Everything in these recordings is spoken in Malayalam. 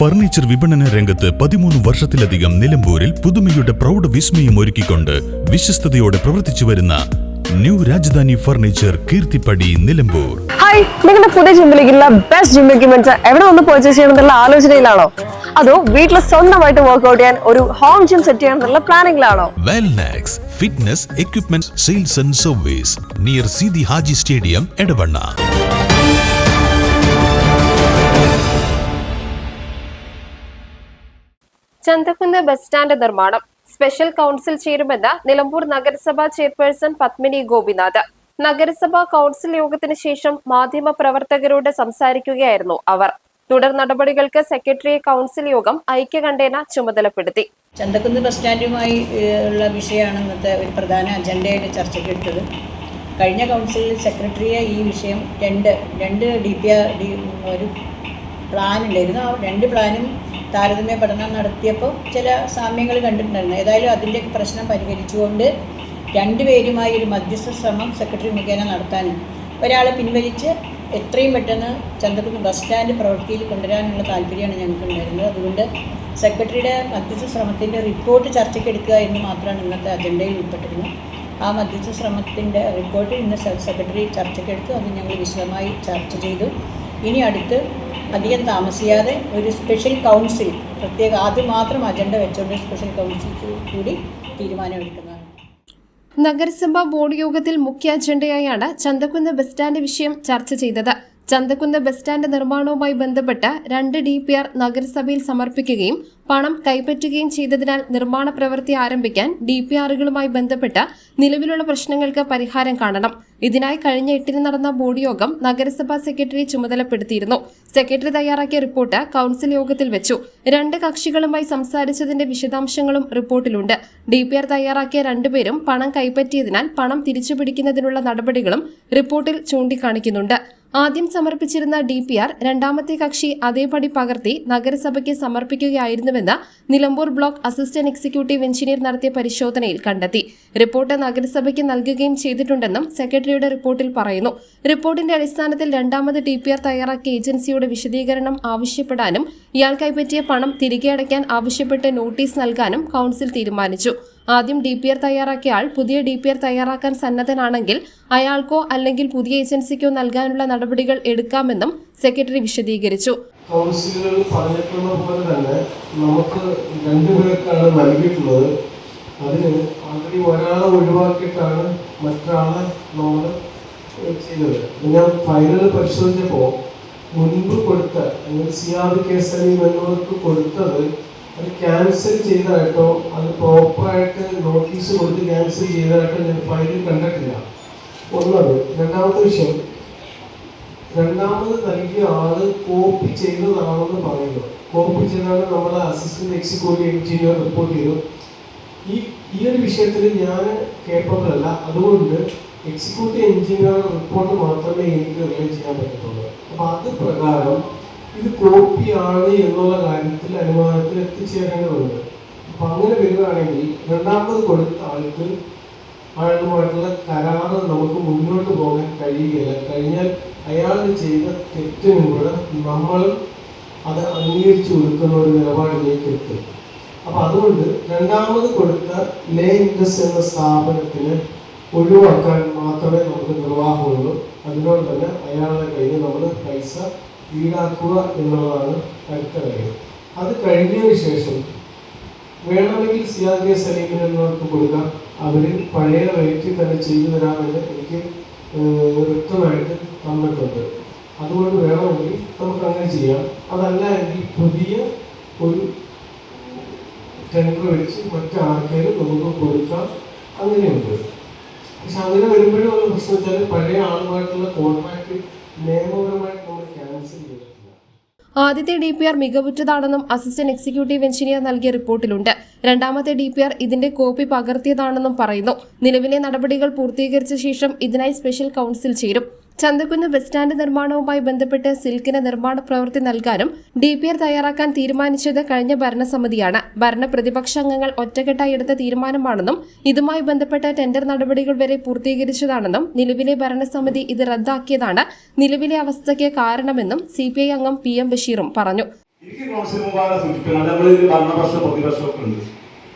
ഫർണിച്ചർ വിപണന രംഗത്ത് 13 വർഷത്തിലധികം നിലമ്പൂരിൽ പുതുമയുടെ പ്രൗഢ വിസ്മയം ഒരുക്കിക്കൊണ്ട് വിശ്വസ്തയോടെ പ്രവർത്തിച്ചു വരുന്ന new Rajadhani furniture Keerthippadi Nilambur. Hi, നിങ്ങളുടെ പുതിയ ജിമ്മിലേക്കുള്ള ബെസ്റ്റ് ജിം എക്യുപ്മെന്റ്സ് എവിടെ വന്ന് പർച്ചേസ് ചെയ്യണമെന്നുള്ള ആലോചനയിലാണോ? അതോ വീട്ടിൽ സ്വന്തമായിട്ട് വർക്ക്ഔട്ട് ചെയ്യാൻ ഒരു ഹോം ജിം സെറ്റ് ചെയ്യാനുള്ള പ്ലാനിംഗിലാണോ? Wellnex fitness equipment sales and service near Sidhi Haji stadium Edavanna. Chanthakkunnu bus stand നിർമ്മാണം സ്പെഷ്യൽ കൗൺസിൽ ചേരുമെന്ന് നിലമ്പൂർ നഗരസഭാ ചെയർപേഴ്സൺ പത്മിനി ഗോപിനാഥ്. നഗരസഭാ കൗൺസിൽ യോഗത്തിന് ശേഷം മാധ്യമപ്രവർത്തകരോട് സംസാരിക്കുകയായിരുന്നു അവർ. തുടർ നടപടികൾക്ക് സെക്രട്ടറിയെ കൗൺസിൽ യോഗം ഐക്യകണ്ഠേന ചുമതലപ്പെടുത്തി. ചന്തക്കുന്ന് ബസ് സ്റ്റാൻഡുമായി ഉള്ള വിഷയമാണ് ഇന്നത്തെ ഒരു പ്രധാന അജണ്ടയായിട്ട് ചർച്ചയ്ക്കെടുത്തത്. കഴിഞ്ഞ കൗൺസിലിൽ സെക്രട്ടറിയെ ഈ വിഷയം രണ്ട് ഒരു പ്ലാൻ ഉണ്ടായിരുന്നു. ആ രണ്ട് പ്ലാനും താരതമ്യ പഠനം നടത്തിയപ്പോൾ ചില സാമ്യങ്ങൾ കണ്ടിട്ടുണ്ടായിരുന്നു. ഏതായാലും അതിൻ്റെയൊക്കെ പ്രശ്നം പരിഹരിച്ചുകൊണ്ട് രണ്ടുപേരുമായി ഒരു മധ്യസ്ഥ ശ്രമം സെക്രട്ടറി മുഖേന നടത്താനും ഒരാളെ പിൻവലിച്ച് എത്രയും പെട്ടെന്ന് ചന്തക്കുന്ന് ബസ് സ്റ്റാൻഡ് പ്രവൃത്തിയിൽ കൊണ്ടുവരാനുള്ള താല്പര്യമാണ് ഞങ്ങൾക്കുണ്ടായിരുന്നത്. അതുകൊണ്ട് സെക്രട്ടറിയുടെ മധ്യസ്ഥ ശ്രമത്തിൻ്റെ റിപ്പോർട്ട് ചർച്ചയ്ക്കെടുക്കുക എന്ന് മാത്രമാണ് ഇന്നത്തെ അജണ്ടയിൽ ഉൾപ്പെട്ടിരുന്നത്. ആ മധ്യസ്ഥ ശ്രമത്തിൻ്റെ റിപ്പോർട്ട് ഇന്ന് സെക്രട്ടറി ചർച്ചയ്ക്കെടുത്തു. അത് ഞങ്ങൾ വിശദമായി ചർച്ച ചെയ്തു. ഇനി അടുത്ത് അധികം താമസിയാതെ ഒരു സ്പെഷ്യൽ കൗൺസിൽ അത് മാത്രം അജണ്ട വെച്ചുകൊണ്ട് സ്പെഷ്യൽ കൗൺസിൽ കൂടി തീരുമാനമെടുക്കുന്നതാണ്. നഗരസഭാ ബോർഡ് യോഗത്തിൽ മുഖ്യ അജണ്ടയായാണ് ചന്തക്കുന്ന് ബസ് സ്റ്റാൻഡ് വിഷയം ചർച്ച ചെയ്തത്. ചന്തക്കുന്ന് ബസ് സ്റ്റാൻഡ് നിർമ്മാണവുമായി ബന്ധപ്പെട്ട് 2 DPR നഗരസഭയിൽ സമർപ്പിക്കുകയും പണം കൈപ്പറ്റുകയും ചെയ്തതിനാൽ നിർമ്മാണ പ്രവൃത്തി ആരംഭിക്കാൻ DPRകളുമായി ബന്ധപ്പെട്ട് നിലവിലുള്ള പ്രശ്നങ്ങൾക്ക് പരിഹാരം കാണണം. ഇതിനായി കഴിഞ്ഞ 8-ന് നടന്ന ബോർഡ് യോഗം നഗരസഭാ സെക്രട്ടറി ചുമതലപ്പെടുത്തിയിരുന്നു. സെക്രട്ടറി തയ്യാറാക്കിയ റിപ്പോർട്ട് കൌൺസിൽ യോഗത്തിൽ വെച്ചു. 2 കക്ഷികളുമായി സംസാരിച്ചതിന്റെ വിശദാംശങ്ങളും റിപ്പോർട്ടിലുണ്ട്. DPR തയ്യാറാക്കിയ 2 പേരും പണം കൈപ്പറ്റിയതിനാൽ പണം തിരിച്ചുപിടിക്കുന്നതിനുള്ള നടപടികളും റിപ്പോർട്ടിൽ ചൂണ്ടിക്കാണിക്കുന്നുണ്ട്. ആദ്യം സമർപ്പിച്ചിരുന്ന DPR രണ്ടാമത്തെ കക്ഷി അതേപടി പകർത്തി നഗരസഭയ്ക്ക് സമർപ്പിക്കുകയായിരുന്നുവെന്ന് Nilambur block assistant executive engineer നടത്തിയ പരിശോധനയിൽ കണ്ടെത്തി. റിപ്പോർട്ട് നഗരസഭയ്ക്ക് നൽകുകയും ചെയ്തിട്ടുണ്ടെന്നും സെക്രട്ടറിയുടെ റിപ്പോർട്ടിൽ പറയുന്നു. റിപ്പോർട്ടിന്റെ അടിസ്ഥാനത്തിൽ രണ്ടാമത് DPR തയ്യാറാക്കിയ ഏജൻസിയുടെ വിശദീകരണം ആവശ്യപ്പെടാനും ഇയാൾ കൈപ്പറ്റിയ പണം തിരികെ അടയ്ക്കാൻ ആവശ്യപ്പെട്ട് നോട്ടീസ് നൽകാനും കൌൺസിൽ തീരുമാനിച്ചു. ആദ്യം DPR തയ്യാറാക്കിയ ആൾ പുതിയ DPR തയ്യാറാക്കാൻ സന്നദ്ധനാണെങ്കിൽ അയാൾക്കോ അല്ലെങ്കിൽ പുതിയ ഏജൻസിക്കോ നൽകാനുള്ള നടപടികൾ എടുക്കാമെന്നും സെക്രട്ടറി വിശദീകരിച്ചു. കൗൺസിലുകൾ പറഞ്ഞിട്ടുള്ളതുപോലെ തന്നെ നമുക്ക് 2 പേർക്കാണ് നൽകിയിട്ടുള്ളത്. അതിന് ആൾറെഡി ഒരാളെ ഒഴിവാക്കിയിട്ടാണ് മറ്റൊരാളെ നമ്മൾ ചെയ്തത്. ഞാൻ ഫൈനൽ പരിശോധിച്ചപ്പോൾ മുൻപ് കൊടുത്ത സിയാദ് കേസരി എന്നിവർക്ക് കൊടുത്തത് അത് ക്യാൻസൽ ചെയ്തതായിട്ടോ അത് പ്രോപ്പറായിട്ട് നോട്ടീസ് കൊടുത്ത് ക്യാൻസൽ ചെയ്തതായിട്ടോ ഞാൻ ഫയലിൽ കണ്ടിട്ടില്ല. ഒന്നത്. രണ്ടാമത്തെ വിഷയം, രണ്ടാമത് നൽകിയ ആള് കോപ്പി ചെയ്തതാണെന്ന് പറയുന്നു. കോപ്പി ചെയ്താണ് നമ്മുടെ അസിസ്റ്റന്റ് എക്സിക്യൂട്ടീവ് എഞ്ചിനീയർ റിപ്പോർട്ട് ചെയ്തു. ഈ ഒരു വിഷയത്തിൽ ഞാൻ കേപ്പബിൾ അല്ല. അതുകൊണ്ട് എക്സിക്യൂട്ടീവ് എഞ്ചിനീയർ റിപ്പോർട്ട് മാത്രമേ എനിക്ക് റിലേ ചെയ്യാൻ പറ്റത്തുള്ളൂ. അപ്പോൾ അത് പ്രകാരം ഇത് കോപ്പിയാണ് എന്നുള്ള കാര്യത്തിൽ അനുമാനത്തിൽ എത്തിച്ചേരേണ്ടതുണ്ട്. അപ്പം അങ്ങനെ വരികയാണെങ്കിൽ രണ്ടാമത് കൊടുത്ത ആളുമായിട്ടുള്ള കരാറ് നമുക്ക് മുന്നോട്ട് പോകാൻ കഴിയുകയില്ല. കഴിഞ്ഞാൽ അയാൾ ചെയ്ത തെറ്റിനും കൂടെ നമ്മൾ അത് അംഗീകരിച്ചു കൊടുക്കുന്ന ഒരു നിലപാടിലേക്ക് എത്തും. അപ്പം അതുകൊണ്ട് രണ്ടാമത് കൊടുത്ത ലേ ഇൻഡസ് എന്ന സ്ഥാപനത്തിന് ഒഴിവാക്കാൻ മാത്രമേ നമുക്ക് നിർവാഹമുള്ളൂ. അതിനോട് തന്നെ അയാളുടെ കയ്യിൽ നമ്മൾ പൈസ ഈടാക്കുക എന്നുള്ളതാണ് അടുത്ത കാര്യം. അത് കഴിഞ്ഞതിന് ശേഷം വേണമെങ്കിൽ സിയാദ് കെ സലീമിന് എന്നവർക്ക് കൊടുക്കാം. അവർ പഴയ റേറ്റിൽ തന്നെ ചെയ്തു തരാമെന്ന് എനിക്ക് വ്യക്തമായിട്ട് തന്നിട്ടുണ്ട്. അതുകൊണ്ട് വേണമെങ്കിൽ നമുക്ക് അങ്ങനെ ചെയ്യാം. അതല്ല എങ്കിൽ പുതിയ ഒരു ടെൻഡർ വെച്ച് മറ്റാർക്കെങ്കിലും നമുക്ക് കൊടുക്കാം. അങ്ങനെയുണ്ട്. പക്ഷെ അങ്ങനെ വരുമ്പോഴും ഉള്ള പ്രശ്നം വെച്ചാൽ പഴയ ആളുമായിട്ടുള്ള കോൺട്രാക്ട് നിയമപരമായിട്ട് നമ്മൾ ക്യാൻസൽ ചെയ്തിട്ടില്ല. ആദ്യത്തെ DPR മികവുറ്റതാണെന്നും അസിസ്റ്റന്റ് എക്സിക്യൂട്ടീവ് എഞ്ചിനീയർ നൽകിയ റിപ്പോർട്ടിലുണ്ട്. രണ്ടാമത്തെ DPR ഇതിന്റെ കോപ്പി പകർത്തിയതാണെന്നും പറയുന്നു. നിലവിലെ നടപടികൾ പൂർത്തീകരിച്ച ശേഷം ഇതിനായി സ്പെഷ്യൽ കൌൺസിൽ ചേരും. ചന്തക്കുന്ന് ബസ് സ്റ്റാൻഡ് നിർമ്മാണവുമായി ബന്ധപ്പെട്ട് സിൽക്കിന് നിർമ്മാണ പ്രവൃത്തി നൽകാനും DPR തയ്യാറാക്കാൻ തീരുമാനിച്ചത് കഴിഞ്ഞ ഭരണസമിതിയാണ്. ഭരണ പ്രതിപക്ഷാംഗങ്ങൾ ഒറ്റക്കെട്ടായി എടുത്ത തീരുമാനമാണെന്നും ഇതുമായി ബന്ധപ്പെട്ട ടെൻഡർ നടപടികൾ വരെ പൂർത്തീകരിച്ചതാണെന്നും നിലവിലെ ഭരണസമിതി ഇത് റദ്ദാക്കിയതാണ് നിലവിലെ അവസ്ഥയ്ക്ക് കാരണമെന്നും CPI അംഗം PM ബഷീറും പറഞ്ഞു. ഈ എനിക്ക് കൗൺസിൽ മുമ്പാകെ സൂചിപ്പിക്കണം. നമ്മളിതിൽ ഭരണപക്ഷം പ്രതിപക്ഷമൊക്കെ ഉണ്ട്,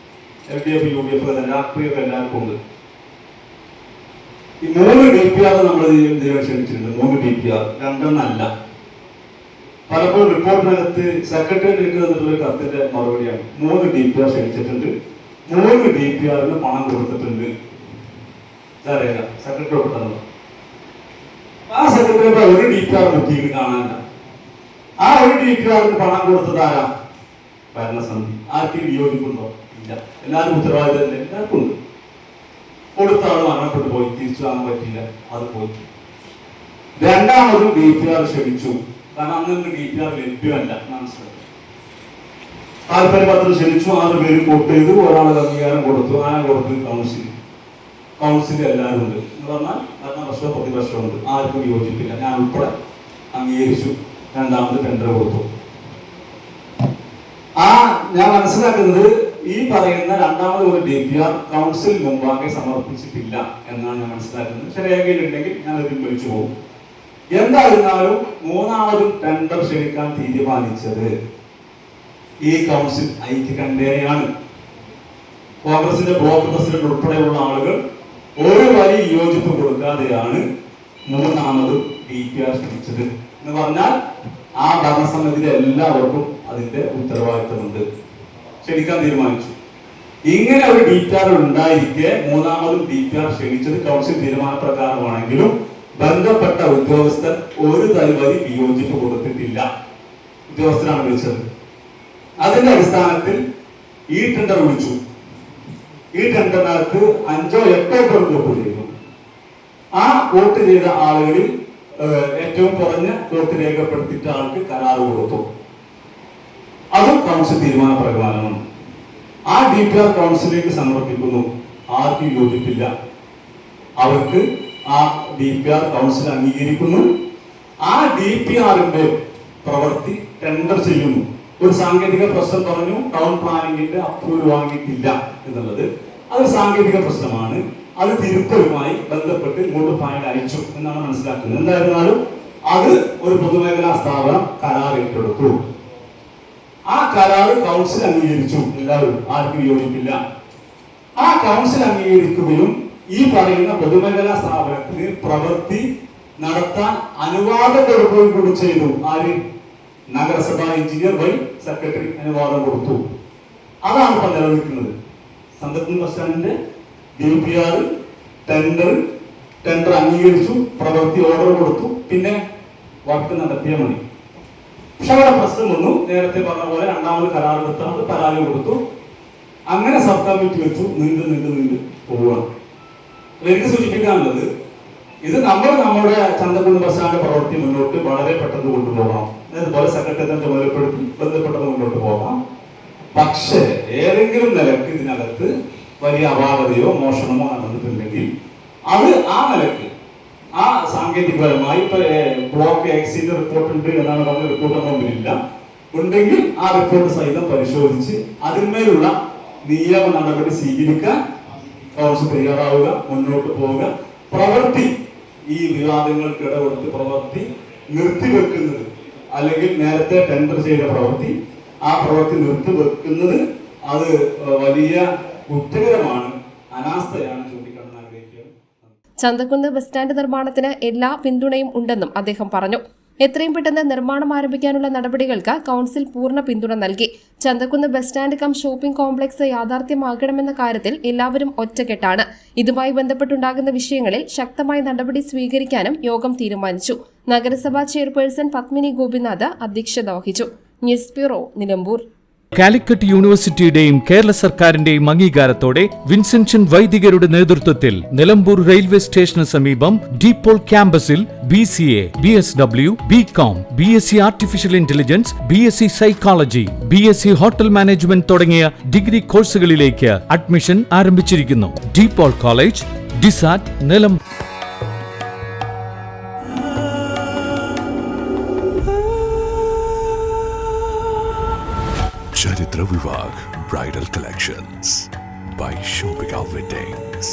LDF UDF രാഷ്ട്രീയമൊക്കെ എല്ലാവർക്കും ഉണ്ട്. ഈ 3 DPR നമ്മൾ ഇതിനെ ക്ഷണിച്ചിട്ടുണ്ട്. 3 DPR, 2 അല്ല. പലപ്പോഴും റിപ്പോർട്ടിനകത്ത് സെക്രട്ടേറിയറ്റ് തന്നിട്ടുള്ള കത്തിന്റെ മറുപടിയാണ് 3 DPR ക്ഷണിച്ചിട്ടുണ്ട്, 3 DPRന് പണം കൊടുത്തിട്ടുണ്ട്. അറിയാം സെക്രട്ടറി ഒപ്പിട്ടത്. ആ സെക്രട്ടറി ഒരു DPR ബുക്കിംഗ് കാണാനില്ല. ആ ഒരു DPRന് പണം കൊടുത്തത് ആരാ? ഭരണസമിതി. ആർക്കും വിയോജിപ്പുണ്ടോ? ഇല്ല. എല്ലാവരും ഉത്തരവാദിത്തം എല്ലാവർക്കും ഉണ്ട്. കൊടുത്ത ആൾ മരണപ്പെട്ടു പോയി, തിരിച്ചു വാങ്ങാൻ പറ്റിയില്ല, അത് പോയി. രണ്ടാമതും DPR ക്ഷണിച്ചു, കാരണം അങ്ങനെ DPR ലഭ്യമല്ല. മനസ്സിലാക്കി താല്പര്യപത്രം ക്ഷണിച്ചു, 6 പേര് വോട്ട് ചെയ്തു, ഒരാൾ അംഗീകാരം കൊടുത്തു, ആന കൊടുത്തു കൗൺസിൽ എല്ലാവരും ഉണ്ട് എന്ന് പറഞ്ഞാൽ ഭരണപക്ഷവും പ്രതിപക്ഷമുണ്ട്, ആർക്കും യോജിപ്പില്ല. ഞാൻ ഉൾപ്പെടെ അംഗീകരിച്ചു, രണ്ടാമത് ടെൻഡർ കൊടുത്തു. ഞാൻ മനസ്സിലാക്കുന്നത് ഈ പറയുന്ന രണ്ടാമത് ഒരു DPR കൗൺസിൽ മുമ്പാകെ സമർപ്പിച്ചിട്ടില്ല എന്നാണ് ഞാൻ മനസ്സിലാക്കുന്നത്. പക്ഷെ രേഖയിലുണ്ടെങ്കിൽ ഞാൻ അത് പിൻവലിച്ചു പോകും. എന്തായിരുന്നാലും മൂന്നാമതും ടെൻഡർ ക്ഷണിക്കാൻ തീരുമാനിച്ചത് ഈ കൗൺസിൽ ഐക്യകണ്ഠേനയാണ്. കോൺഗ്രസിന്റെ ബ്ലോക്ക് പ്രസിഡന്റ് ഉൾപ്പെടെയുള്ള ആളുകൾ ഒരു വലിയ യോജിപ്പ് കൊടുക്കാതെയാണ് മൂന്നാമതും DPR ക്ഷണിച്ചത് എന്ന് പറഞ്ഞാൽ ആ ഭരണസമിതിയിലെ എല്ലാവർക്കും അതിന്റെ ഉത്തരവാദിത്തമുണ്ട്. ക്ഷണിക്കാൻ തീരുമാനിച്ചു. ഇങ്ങനെ ഒരു DPR ഉണ്ടായിരിക്കെ മൂന്നാമതും DPR ക്ഷണിച്ചത് കൗൺസിൽ തീരുമാനപ്രകാരമാണെങ്കിലും ബന്ധപ്പെട്ട ഉദ്യോഗസ്ഥർ ഒരു തരിവരി വിയോജിപ്പ് കൊടുത്തിട്ടില്ല. ഉദ്യോഗസ്ഥരാണ് വിളിച്ചത്. അതിന്റെ അടിസ്ഥാനത്തിൽ ഈ ടെൻഡർ വിളിച്ചു. ഈ ടെൻഡറിനകത്ത് 5 or 8 പേർ വോട്ട് ചെയ്തു. ആ വോട്ട് ചെയ്ത ആളുകളിൽ ഏറ്റവും കുറഞ്ഞ വോട്ട് രേഖപ്പെടുത്തിയിട്ട ആൾക്ക് കരാർ കൊടുത്തു. അതും കൗൺസിൽ തീരുമാനപ്രകാരമാണ്. ആ DPR കൗൺസിലേക്ക് സമർപ്പിക്കുന്നു. ആർക്കും യോജിപ്പില്ല. അവർക്ക് ആ DPR കൗൺസിൽ അംഗീകരിക്കുന്നു. ആ DPRന്റെ പ്രവൃത്തി ടെൻഡർ ചെയ്യുന്നു. ഒരു സാങ്കേതിക പ്രശ്നം പറഞ്ഞു, ടൗൺ പ്ലാനിങ്ങിന്റെ അപ്രൂവൽ വാങ്ങിയിട്ടില്ല എന്നുള്ളത്. അത് സാങ്കേതിക പ്രശ്നമാണ്. അത് തിരുത്തലുമായി ബന്ധപ്പെട്ട് ഇങ്ങോട്ട് ഫയൽ അയച്ചു എന്നാണ് മനസ്സിലാക്കുന്നത്. എന്തായിരുന്നാലും അത് ഒരു പൊതുമേഖലാ സ്ഥാപനം കരാർ ഏറ്റെടുത്തു. ആ കരാർ കൗൺസിൽ അംഗീകരിച്ചു. എല്ലാവരും, ആർക്കും യോജിപ്പില്ല. ആ കൗൺസിൽ അംഗീകരിക്കുകയും ഈ പറയുന്ന പൊതുമേഖലാ സ്ഥാപനത്തിന് പ്രവൃത്തി നടത്താൻ അനുവാദം കൊടുക്കുകയും കൂടി ചെയ്തു. ആര്? നഗരസഭാ എഞ്ചിനീയർ വഴി സെക്രട്ടറി അനുവാദം കൊടുത്തു. അതാണ് ഇപ്പൊ നിലനിൽക്കുന്നത്. ചന്തക്കുന്ന് ബസ് സ്റ്റാൻഡിന്റെ DPR ടെൻഡർ അംഗീകരിച്ചു, പ്രവൃത്തി ഓർഡർ കൊടുത്തു, പിന്നെ വർക്ക് നടത്തിയ മതി. പക്ഷെ അവിടെ പ്രശ്നം വന്നു. നേരത്തെ പറഞ്ഞ പോലെ രണ്ടാമത് കരാർ എടുത്താൽ പരാതി കൊടുത്തു. അങ്ങനെ സബ് കമ്മിറ്റി വെച്ചു. നീണ്ടു പോവുകയാണ്. എനിക്ക് സൂചിപ്പിക്കാനുള്ളത്, ഇത് നമ്മുടെ ചന്തക്കുന്ന് ബസ് സ്റ്റാൻഡ് പ്രവൃത്തി മുന്നോട്ട് വളരെ പെട്ടെന്ന് കൊണ്ടുപോകാം. അതുപോലെ സെക്രട്ടറിയെ ചുമതലപ്പെടുത്തി ബന്ധപ്പെട്ടത് മുന്നോട്ട് പോകാം. പക്ഷേ ഏതെങ്കിലും നിലക്ക് ഇതിനകത്ത് വലിയ അപാകതയോ മോഷണമോ നടന്നിട്ടുണ്ടെങ്കിൽ അത് ആ നിലക്ക് ആ സാങ്കേതികപരമായി ഇപ്പൊ ബ്ലോക്ക് എക്സിന്റെ റിപ്പോർട്ട് ഉണ്ട് എന്നാണ് പറഞ്ഞ റിപ്പോർട്ട് മുമ്പിലില്ല. ഉണ്ടെങ്കിൽ ആ റിപ്പോർട്ട് സഹിതം പരിശോധിച്ച് അതിന്മേലുള്ള നിയമ നടപടി സ്വീകരിക്കാൻ കൗൺസിൽ തയ്യാറാവുക, മുന്നോട്ട് പോവുക. പ്രവൃത്തി ഈ വിവാദങ്ങൾക്ക് ഇടപെടുത്തി പ്രവൃത്തി നിർത്തിവെക്കുന്നത്, അല്ലെങ്കിൽ നേരത്തെ ടെൻഡർ ചെയ്ത പ്രവൃത്തി ആ പ്രവൃത്തി നിർത്തിവെക്കുന്നത് അത് വലിയ കുറ്റകരമാണ്, അനാസ്ഥയാണ് ചൂണ്ടിക്കാണാൻ ആഗ്രഹിക്കുന്നത്. ചന്തക്കുന്ന് ബസ് സ്റ്റാൻഡ് നിർമ്മാണത്തിന് എല്ലാ പിന്തുണയും ഉണ്ടെന്നും അദ്ദേഹം പറഞ്ഞു. എത്രയും പെട്ടെന്ന് നിർമ്മാണം ആരംഭിക്കാനുള്ള നടപടികൾക്ക് കൌൺസിൽ പൂർണ്ണ പിന്തുണ നൽകി. Chanthakkunnu bus stand cum shopping complex യാഥാർത്ഥ്യമാക്കണമെന്ന കാര്യത്തിൽ എല്ലാവരും ഒറ്റക്കെട്ടാണ്. ഇതുമായി ബന്ധപ്പെട്ടുണ്ടാകുന്ന വിഷയങ്ങളിൽ ശക്തമായ നടപടി സ്വീകരിക്കാനും യോഗം തീരുമാനിച്ചു. നഗരസഭാ ചെയർപേഴ്സൺ പത്മിനി ഗോപിനാഥ് അധ്യക്ഷത വഹിച്ചു. News bureau, Nilambur. കാലിക്കറ്റ് യൂണിവേഴ്സിറ്റിയുടെയും കേരള സർക്കാരിന്റെയും അംഗീകാരത്തോടെ വിൻസെൻഷൻ വൈദികരുടെ നേതൃത്വത്തിൽ നിലമ്പൂർ റെയിൽവേ സ്റ്റേഷന് സമീപം ഡീപോൾ ക്യാമ്പസിൽ BCA, BSW, BCom, BSc artificial intelligence, BSc psychology, BSc hotel management തുടങ്ങിയ ഡിഗ്രി കോഴ്സുകളിലേക്ക് അഡ്മിഷൻ ആരംഭിച്ചിരിക്കുന്നു. ഡീപോൾ കോളേജ്, ഡിസാറ്റ്, Nilambur. Charitra Vivag Bridal Collections by Shobhika Weddings.